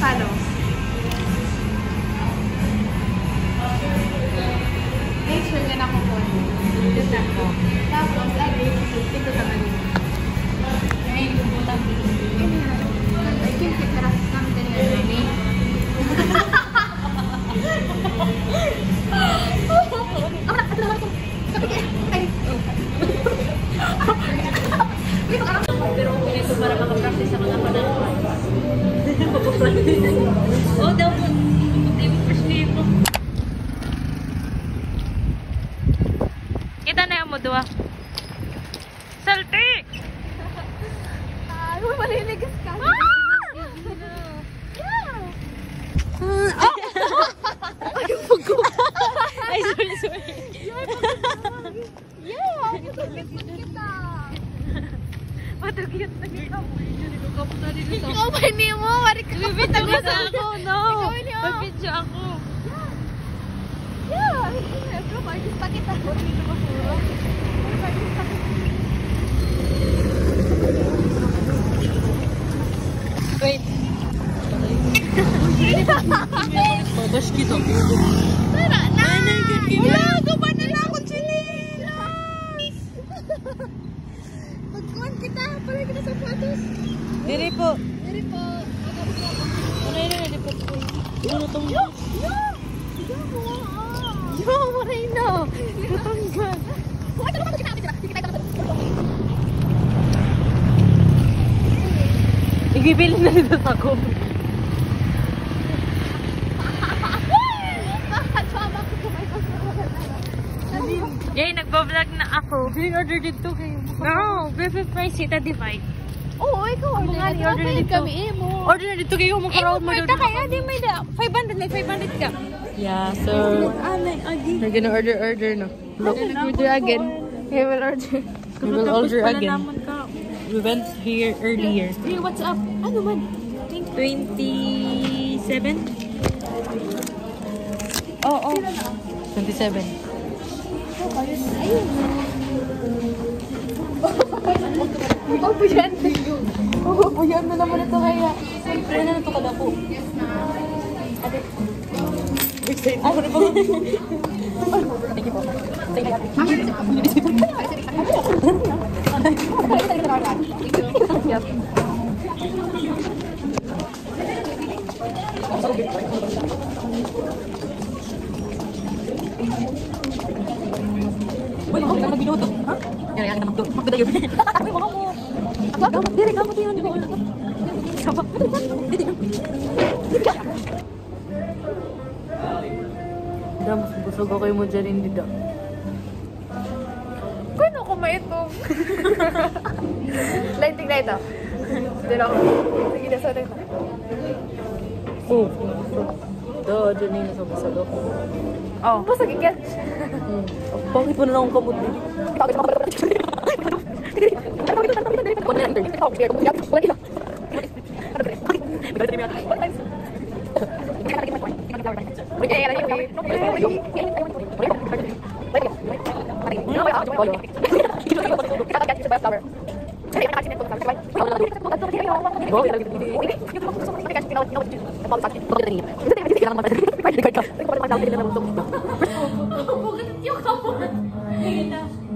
Paano? Make sure na ako po. Dito na ako. Tapos, ito sa kanina. Ngayon, butang I think nagkaras kami kanina ni. Pero kung ito para makapractice ako na panahon. Oh, daw po. First name mo. Kita na yung mo doon. Salty! Ano maliligas ka? Ay, sorry. Matugiyot na kita. Ikaw ba ni mo? Bibidyo ka sa ako, no? Bibidyo ako. Yeah. Pero parkista kita. Dito ba puro? Parkista kita. Wait. Babash kita. Tara na! Wala, gawa na lang akong chinilas! Magkuhan kita! Palay kita sa sapatos! Diri po. Diri po! Ano yun na, di po po. Ano itong... Yo! Maray na! Katanggal! Igibili na dito sa ko. Yay, nagbo-vlog na ako. Order dito kayo. No, beef price ita divide. Oo, ikaw order na. Order dito. Kami mo. Order na dito kayo mo crowd mo Ito kaya di may 500 may 500 ka. Yeah, so we're gonna order no. Look, Order again. We will order. we will order again. We went here earlier. Hey, what's up? Ano man? 27? Oh. 27. Oh, puyan. Oh, puyan na naman ito kaya. Siyempre na ito kada po. Yes na. Excited ako na po. Thank you po. Thank you. Uy, ako na magbinuto. Ha? Yan kita magdayo. Uy, baka mo. Ako, dire ka mo tingnan ko. Sama. Mas busog ako yung mo dyan, hindi daw. Kano ko maitong? Lighting na ito. Dito ako. Sige na, sorry. Oh. Daw, dyan yung nasa busog ako. Oh. Basag ikat. Bakit mo na lang akong kamot din?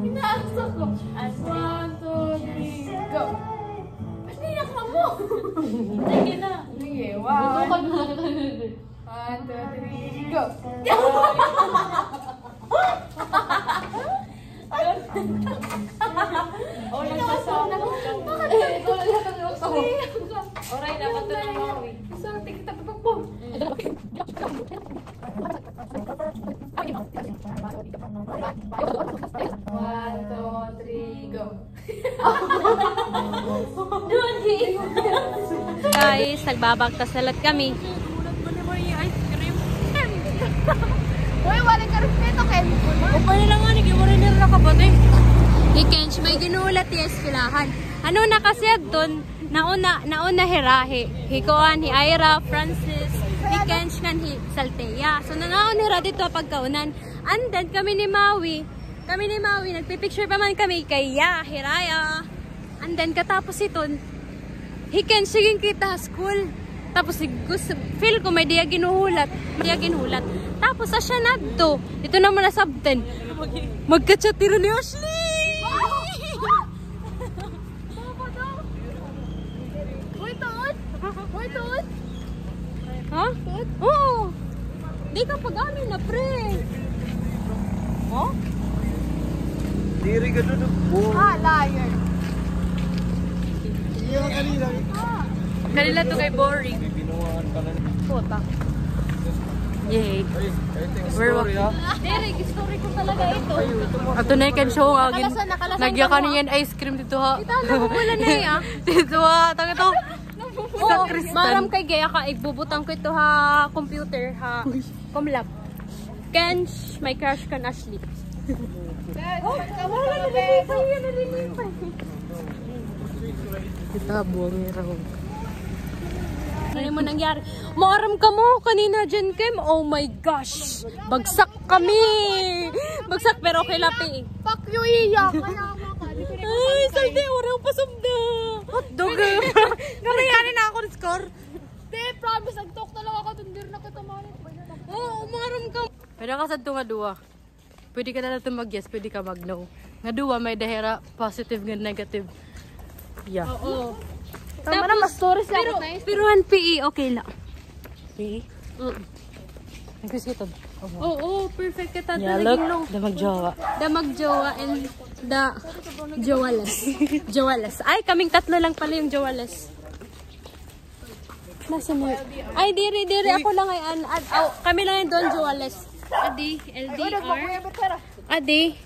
Inaasa ko. 1, 2, 3, go. Ba't niyak ka mo? Sige na. Sige, 1, 2, 3, go. Oh, nagsasama ko. Bakit? Ikaw lang lahat ang nagsasama ko. Oray, dapat ito na mga uwi. Isang tikita pa po. 1, 2, 3, go. Guys, nagbabagtasalat kami. Uy, wala ka respeto, Ken. Upay na lang nga, nag-iwaray na rin nakabate. Ikench, may ginulat yes pilahan. Ano na kasi doon, nauna hirahe. Hikoan, hi Ira, Francis, Ikench, kan hi Salteya. So, nanaon hira dito pagkaunan. And then, kami ni Maui, nagpipicture pa man kami kay Hiraya. And then, katapos ito, Hikench, siging kita school. Tapos feel ko may diya ginuhulat. Tapos siya nadto. Dito naman na sabten. Magka-chat tiro ni Ashley. Hoy, tuot! Ha? Oo. Di ka pag-amin na, pre. Oh? Diri ka doon. Liar! Iya kanina. Kanila to kay boring. Binuhaan ka na. Puta. Yay. We're walking. Derek, story ko talaga ito. Ato na ikan show agin. Nagya ka niyan ice cream dito ha. Ito, nabubulan na eh ah. Dito ha. Tang ito. Oo, Maram kay Gaya ka. Igbubutang ko ito ha. Computer ha. Comlab. Kench, my crush kan Ashley. Wala na nalilipay. Yan nalilipay. Kita buwang raw. Ano mo nangyari? Maaram ka mo kanina dyan, Kim. Oh my gosh. Bagsak kami. Bagsak pero okay lapi. Fuck you, iyak. Kaya mo ka. Ay, saldi. Warang pasumda. Hotdog. Kamayanin na ako ng score. Te, promise. Nag-talk talaga ako. Tundir na kita malit. Oo, maaram ka. Pwede ka sa ito nga duwa. Pwede ka na natin mag-yes. Pwede ka mag-no. Nga duwa may dahera positive nga negative. Yeah. Oo. Tama na, mas stories lang ako na yun. Pero ang PE, okay lang. PE? Nag-quiz kita. Oo, perfect kita. Look, damag-jowa. Damag-jowa and the jowaless. Jowaless. Ay, kaming tatlo lang pala yung jowaless. Nasa mo? Ay, diri. Ako lang ay, kami lang yung doon jowaless. Adi, LDR. Adi,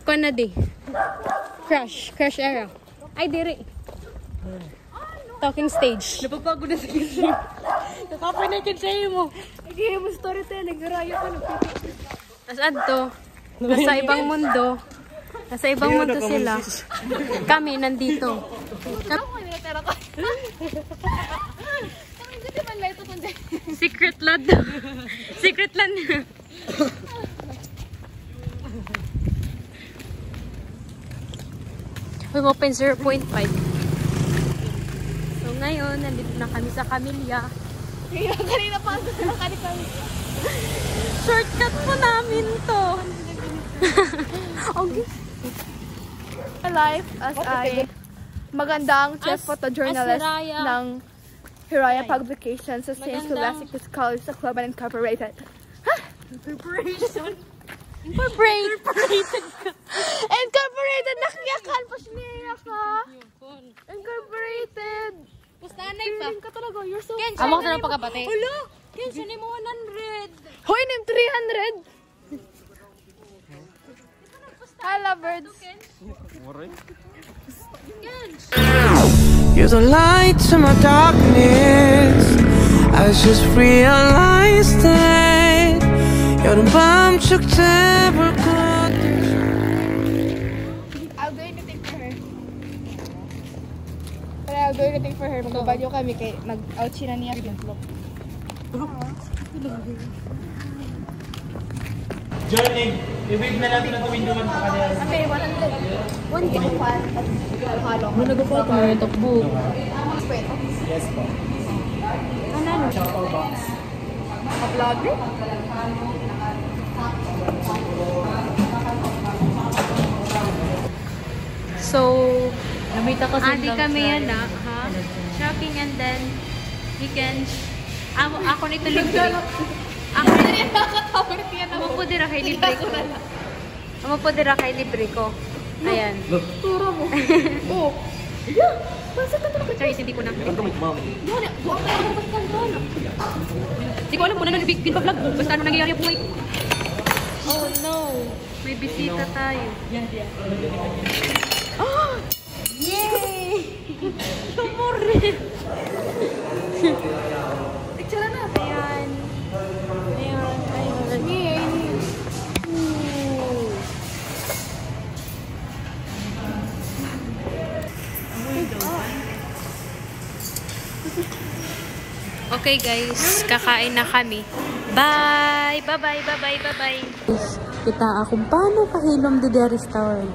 kung adi. Crush era. Ay, diri. Talking stage. Napapagod na sa kitchen. Nakapay na kitchen mo. Nagiging mo storytelling. Garaya ko. Tapos adto, nasa ibang mundo. Nasa ibang mundo sila. Kami nandito. Secret land. Secret land. We open 0.5. So ngayon, nandito na kami sa Camilla. Kanina pa kanina. Shortcut po namin to. Okay. Life as I magandang chef photojournalist ng Hiraya Publications sa St. Scholastic College sa Club Incorporated. Incorporated! Nakiyakan pa siya ka! Incorporated! Pustanay pa. Feeling ka talaga, you're so Ken, fun. amok na lang pagkabate. Ulo! Ken, siya mo 100. Hoy, nim 300! Hi, lovebirds! You're the light to my darkness. I just realized that you're the bomb took never got. I'll do anything for her. Pero I'll do anything for her. Magbabadyo kami kay mag-ouchie na niya. Journey, ibig na natin ang tuwing-duman pa kanila. Okay, 100. 1K. Halong. Ano nag-po ito mo yung takbo? Yes po. Ano? Chopper box. Ka-vlogger? So, adi kami yan ha? Shopping and then, we can, ako nito libre. Ako Amapodira kay libre ko. Amapodira kay libre ko. Ayan. Turo mo. Oh. Sorry, hindi ko na. Mom. Hindi ko alam kung ano nabigpin pa vlog. Basta ano nangyayari ang buhay ko. Oh no. May bisita tayo. Oh! Yay! Sumuri! Picture na. Ayan. Ayan. Ayan. Yay. Okay guys, kakain na kami. Bye! Bye-bye, bye-bye, bye-bye. Kita akong paano kahilom di restaurant.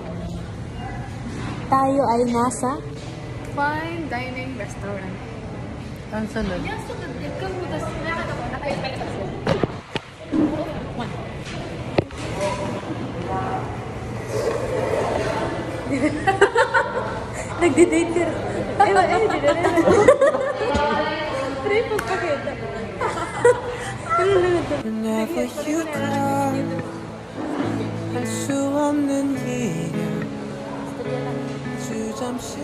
Tayo ay nasa Fine dining restaurant. Ang sunod. Yung sunod din kang butas. Nakaipat ka siya. Nagdi-date ka. Pre, pagpakita. Whenever you come 할 수 없는 이유 주잠시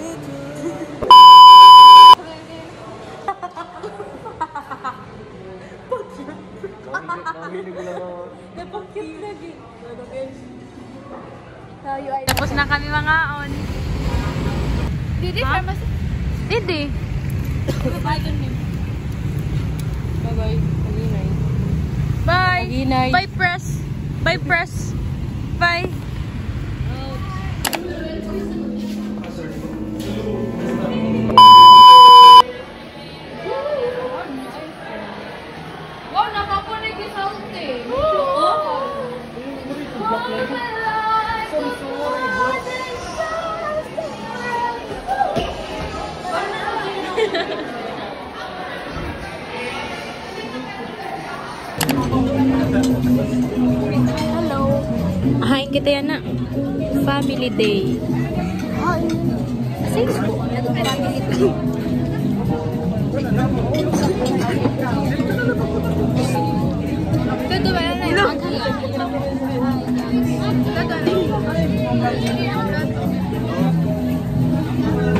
Tapos na kami mga on. Didi, Ha? pharmacy. Hindi. Bye. Maginay. Bye press. Bye press. Bye. Wow, nakakunig yung sound eh. Hello. Ahain kita yan na. Family day. Sa school, family day. Ito ba yan?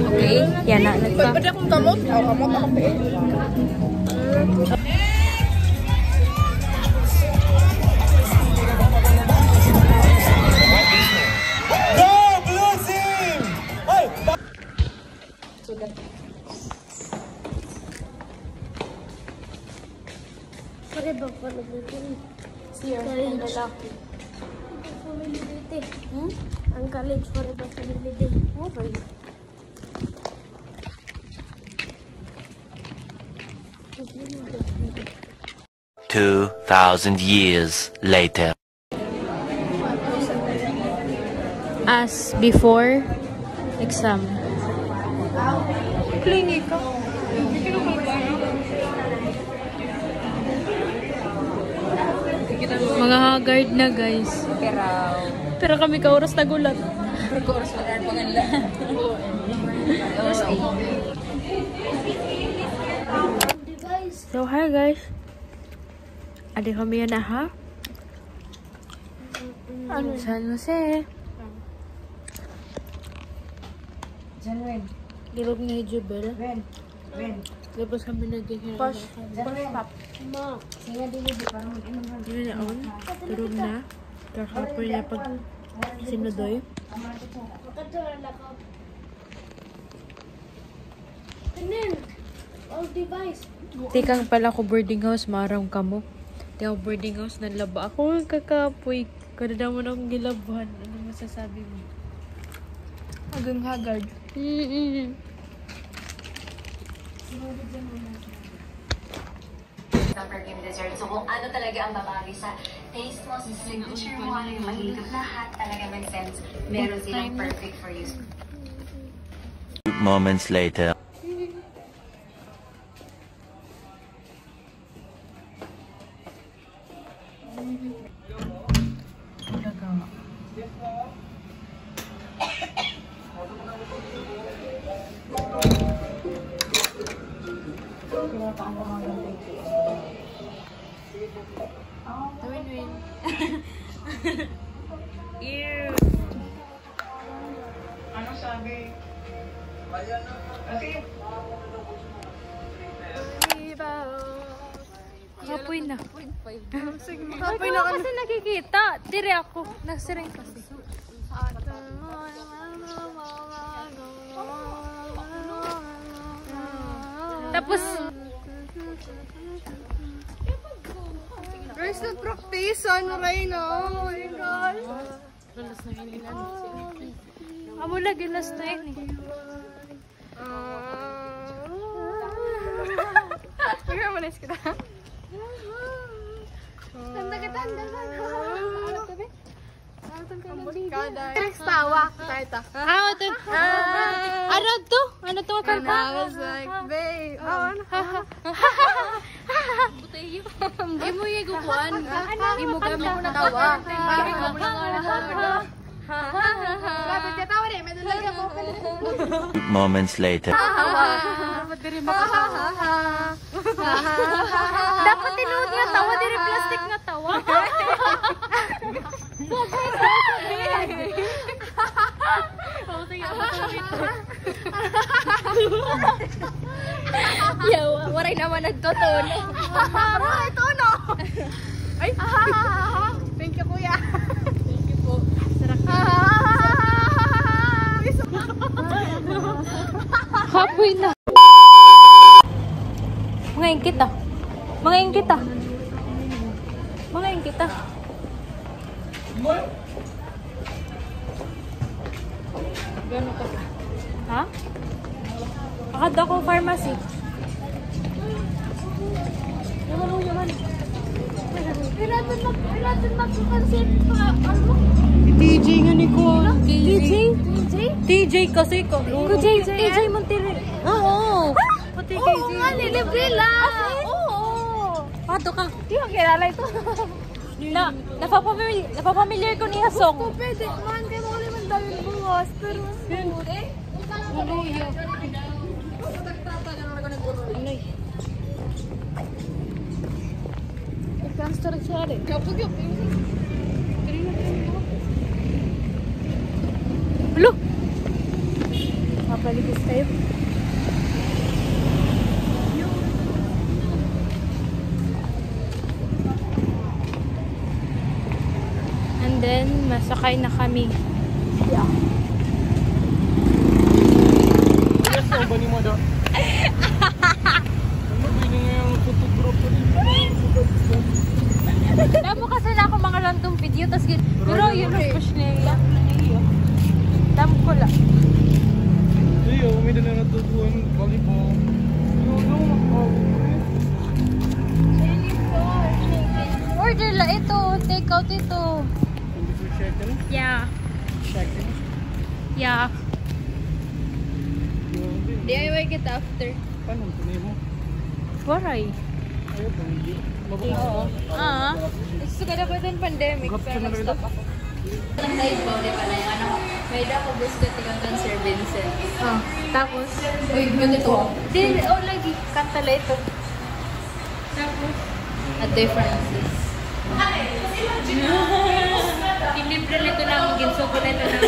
Okay. Yan na. Nagpa. Pwede akong kamot? Oo, kamot ako pa eh. Pwede ba pa nag-day? Siya, ang lalaki. Family day. Ang college para ba family day? Okay. Two 2,000 years later. As before exam. Klinik ka. Mga haggard na guys. Pero kami kauras na gulat. So hi guys. Adi kami yan na ha? San Jose. Janwen. Durog na Jubel. Wen. Tapos kami nagkikita. Janwen. Ma. Singa dili di parang mag-inom na. Yun na on. Durog na. Kakapor niya pag sinudoy. Tikang pala ko boarding house, marang kamo. Tikang boarding house, nalaba ako. Kakapoy. Kada mo na akong gilabuhan. Ano masasabi mo? Agang haggard. Sa perfume dessert. So kung ano talaga ang babagay sa taste mo, sa signature mo, ano yung mahigop, lahat talaga make sense. Meron silang perfect for you. Moments later. Ew. Ano sabi? Kasi Kapoy na. Kapoy na kasi nakikita. Dire ako. Nagsiring kasi. Tapos, Where's the practice? Ano rin? Oh my God. amo lagi last na yun eh. Kaya manis kita. Tanda ka, tanda ka. Ano tabi? Ano tabi? Next tawa. Tayo. Ano to? Ano to? And I was like, babe. Hindi mo yung gukuan. Hindi mo gamit mo na tawa. Dapat ka tawa rin. May dalaga mo. Moments later. Dapat tinuod nga tawa. Diri plastic nga tawa. Yawa, waray naman nagtotono. Ay, tono. Ay. Thank you, kuya. Thank you po. Hapoy na. Mga kita. Mga kita. Mga kita. Gano'n ka? Ha? Akad ako pharmacy. Yaman. Iratun magkakansin pa. Ano? TJ nga ni ko. TJ kasi ko. TJ Monterrey. Oo. Pati KJ. Oo nga, nilibre lang. Oo. Pato ka. Di ba kilala ito? Napapamiliar ko ni Hasong. Pwede man, kaya mo ulit mandawin buwas. Pero, Hello? Mapaligis kayo. And then, masakay na kami. Yeah. Yes, so, bani mo daw. Ano ba yung photograph ko dito? Damo kasi na ako mga random video, tas pero yun ang push niya. Damo ko lang. Iyo, may dala na tutuan. Bali po. Order la ito, take out ito. 24 shekel? Yeah. Shekel? Yeah. DIY kita after. Paano ang tunay mo? Waray. Ayaw ba, hindi. Oo. Gusto ka na pa din pandemic. Pero nag-stop ako. Ang live mo, di ba na yung ano, may dako gusto tingnan Sir Vincent. Tapos, Uy, ganito. di, lagi, kanta la ito. Tapos, at differences. Tinibre nito na, ginso ko na ito na.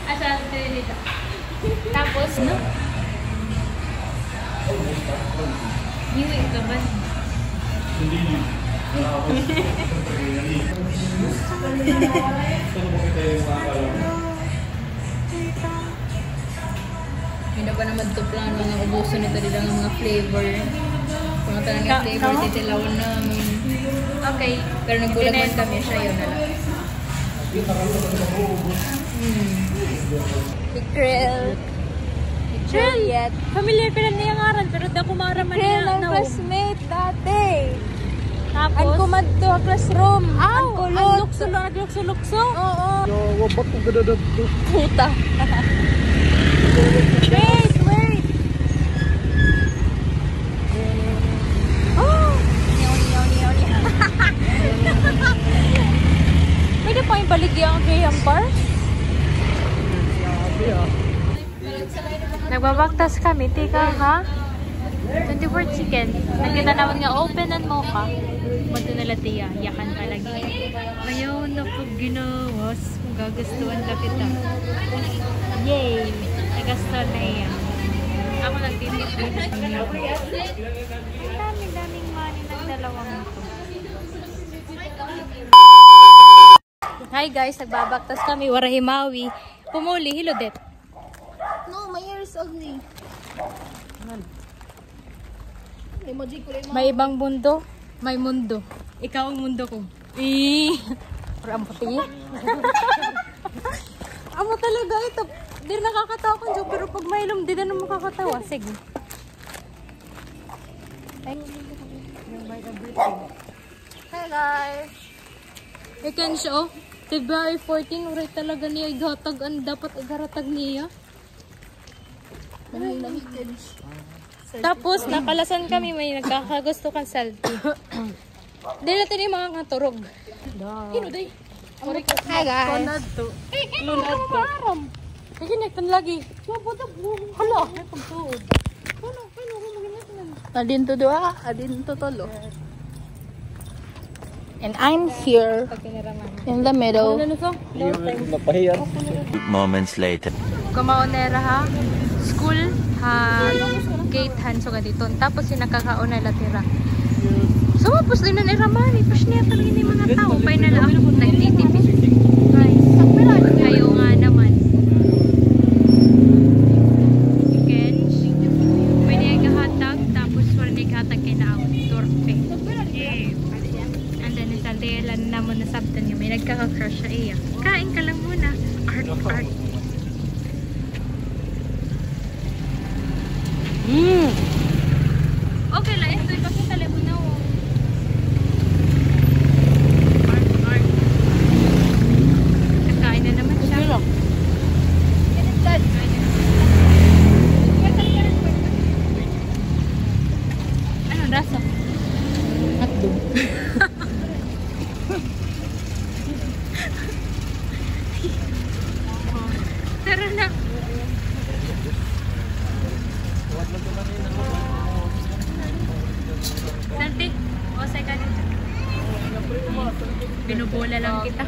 Asa, nito. Tapos, no? Hiwi ka ba? Hindi na pa naman ito plan mga ubuso nito dito ng mga flavor. Mga tanang yung flavor, titilawan namin. Okay. Pero nagbulag man kami, siya yun na lang. Krill. Juliet. Familiar ko lang niyang aral, pero da kumara man niya. ang classmate dati. Tapos, Ang kumadto ang classroom. Ang kulot. lukso. Oo. Yo, wabat ko gadadad to. Puta. Wait. Oh! Pwede pa yung baligyan ang Graham Bar? Nagbabaktas kami, tika ha? 24 chicken. Nagkita naman nga open and mocha. Manto nila tiya, yakan ka lagi. Ayaw na pag ginawas, magagastuan na kita. Yay! Nagastuan na yan. Ako nagtitip din. Ang daming money ng dalawang ito. Hi guys, nagbabaktas kami. Warahimawi. Pumuli, hilodet. No, my hair is ugly. Emoji ko rin mo. May ibang mundo, may mundo. Ikaw ang mundo ko. Amo tingin. Amo talaga ito. Di nakakatawa kong joke, pero pag mailom, di na naman makakatawa. Sige. Hi guys. You can show. Diba, 14, uray talaga niya igatag. Ang dapat igaratag niya. Tapos, nakalasan kami, may nagkakagusto kang selfie. Dahil natin yung mga katurog. Hino, day. Hi, guys. Konad to. Konad to. Naginagtan lagi. Hala. Adinto doa, adinto tolo. And I'm here in the middle. Moments later. Kumaonera ha. School ha. Gate han so dito. Tapos yung nakakauna latira. So mapos din na niramani. Push niya talaga yung mga tao. Pay na lang ako nagtitipid. Ayaw nga naman. Kench. May nagkahatag. Tapos wala nagkahatag kay na ako. Torpe. Andan na sa delan naman na sabtan niya. May nagkaka-crush siya iya. Kain ka lang muna. Art. Okay lang. Ito yung pakitali mo na. Art. Kakain na naman siya. Ano rasa? Hotdog. Tara na. Santi, osay ka dito. Binubola lang kita.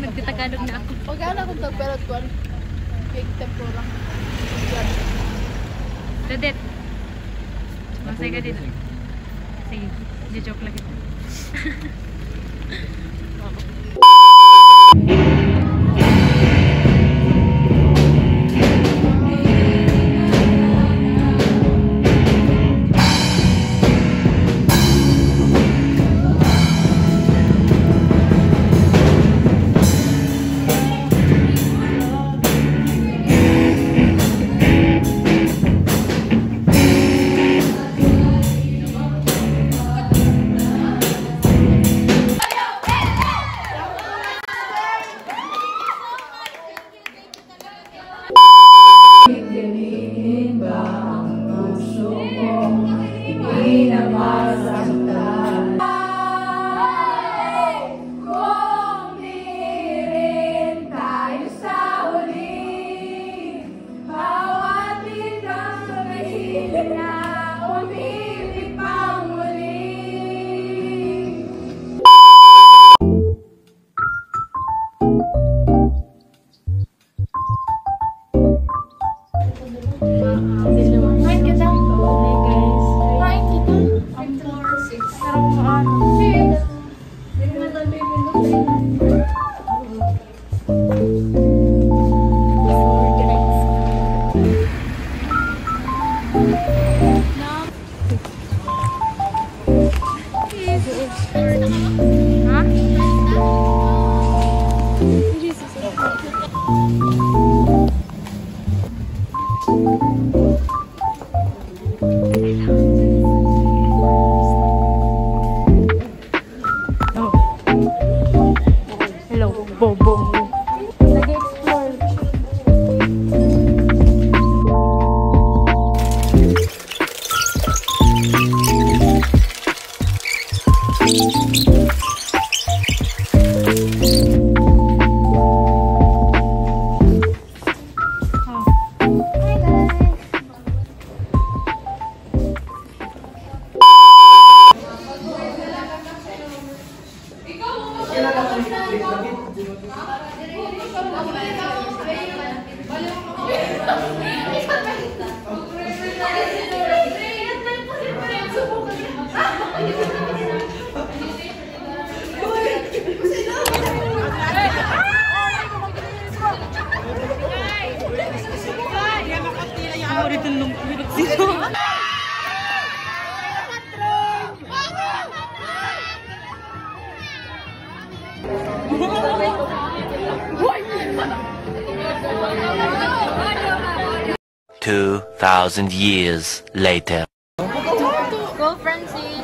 Nagtitagalog na ako. Pagkala kung tagperot ko, cake tempura. Dadet. Osay ka dito. Sige, joke lang kita. Two 2,000 years later. Go, Francis!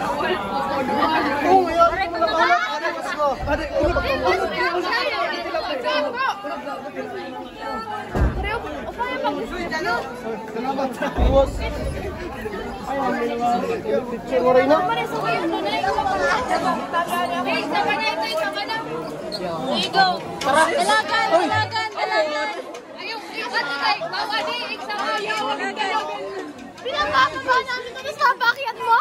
Pinapakaba namin ito, tapos kapakyat mo?